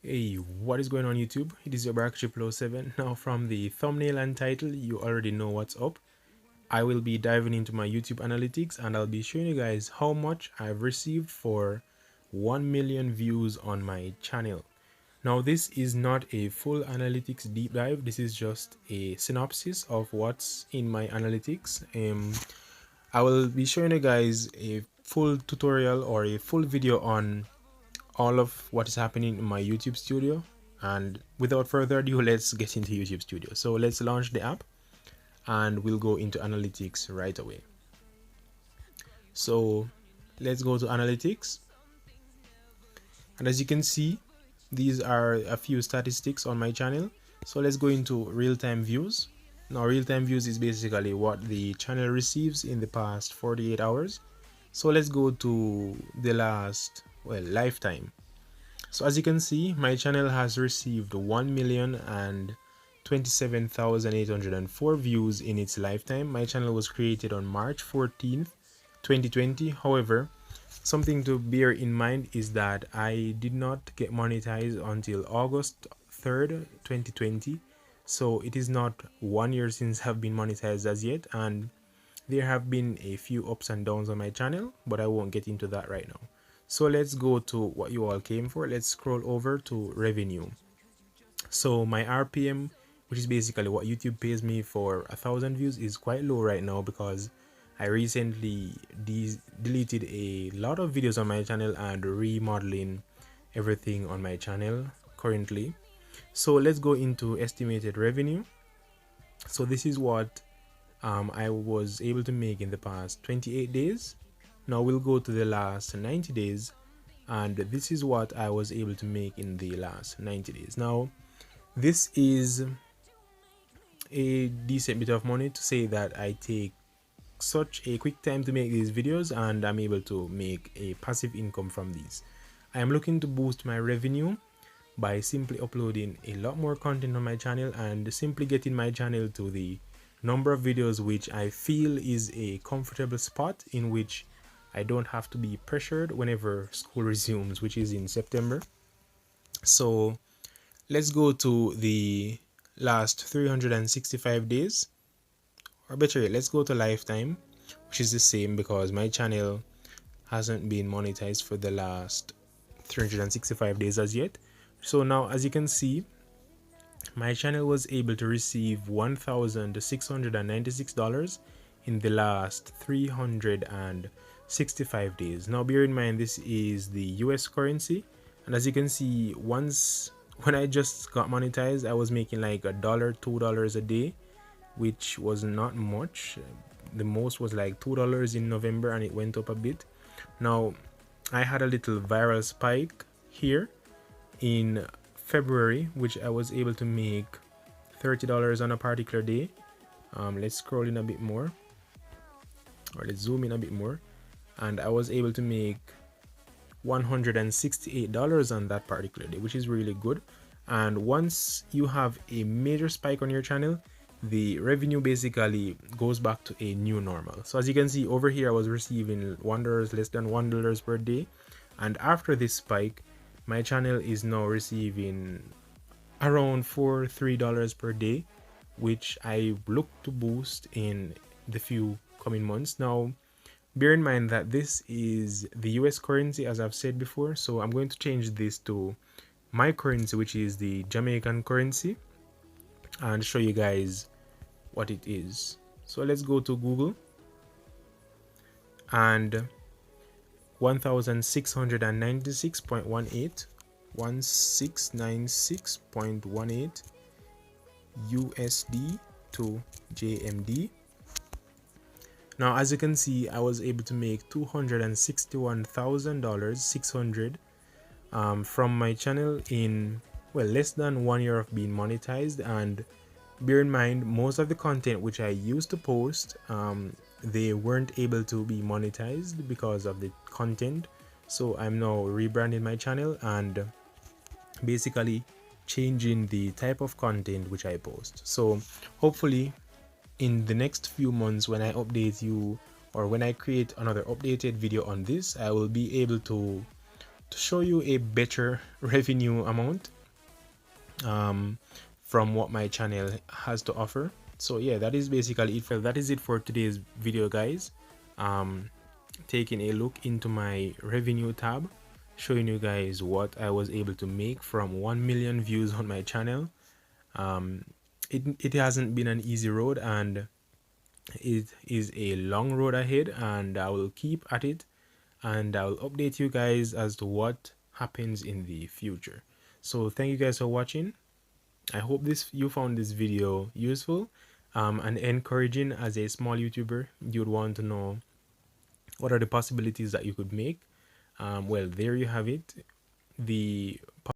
Hey, what is going on YouTube? It is your Bark7. Now from the thumbnail and title, you already know what's up. I will be diving into my YouTube analytics and I'll be showing you guys how much I've received for 1 million views on my channel. Now this is not a full analytics deep dive, this is just a synopsis of what's in my analytics. I will be showing you guys a full tutorial or a full video on all of what is happening in my YouTube studio, and without further ado, let's get into YouTube studio. So let's launch the app and we'll go into analytics right away. So let's go to analytics, and as you can see, these are a few statistics on my channel. So let's go into real-time views. Now real-time views is basically what the channel receives in the past 48 hours. So let's go to the last, lifetime. So as you can see, my channel has received 1,027,804 views in its lifetime. My channel was created on March 14th, 2020. However, something to bear in mind is that I did not get monetized until August 3rd, 2020. So it is not 1 year since I've been monetized as yet, and there have been a few ups and downs on my channel, but I won't get into that right now. So let's go to what you all came for. Let's scroll over to revenue. So my RPM, which is basically what YouTube pays me for 1,000 views, is quite low right now because I recently deleted a lot of videos on my channel and remodeling everything on my channel currently. So let's go into estimated revenue. So this is what I was able to make in the past 28 days. Now we'll go to the last 90 days, and this is what I was able to make in the last 90 days. Now this is a decent bit of money to say that I take such a quick time to make these videos and I'm able to make a passive income from these. I am looking to boost my revenue by simply uploading a lot more content on my channel and simply getting my channel to the number of videos which I feel is a comfortable spot in which I don't have to be pressured whenever school resumes, which is in September. So let's go to the last 365 days, or better yet, let's go to lifetime, which is the same because my channel hasn't been monetized for the last 365 days as yet. So now, as you can see, my channel was able to receive $1,696 in the last 365 days. Now bear in mind, this is the US currency, and as you can see, when I just got monetized, I was making like $1, $2 a day, which was not much. The most was like $2 in November, and it went up a bit. Now I had a little viral spike here in February, which I was able to make $30 on a particular day. Let's scroll in a bit more, or let's zoom in a bit more, and I was able to make $168 on that particular day, which is really good. And once you have a major spike on your channel, the revenue basically goes back to a new normal. So as you can see over here, I was receiving $1, less than $1 per day, and after this spike, my channel is now receiving around $3 per day, which I look to boost in the few coming months. Now bear in mind that this is the US currency, as I've said before, so I'm going to change this to my currency, which is the Jamaican currency, and show you guys what it is. So let's go to Google, and 1696.18 USD to JMD. Now as you can see, I was able to make $261,600 from my channel in less than 1 year of being monetized. And bear in mind, most of the content which I used to post, they weren't able to be monetized because of the content. So I'm now rebranding my channel and basically changing the type of content which I post. So hopefully in the next few months, when I update you, or when I create another updated video on this, I will be able to show you a better revenue amount from what my channel has to offer. So yeah, that is basically it for today's video, guys. Taking a look into my revenue tab, showing you guys what I was able to make from 1 million views on my channel. It hasn't been an easy road, and it is a long road ahead, and I will keep at it, and I'll update you guys as to what happens in the future. So thank you guys for watching. I hope you found this video useful and encouraging. As a small YouTuber, you'd want to know what are the possibilities that you could make. Well, there you have it. The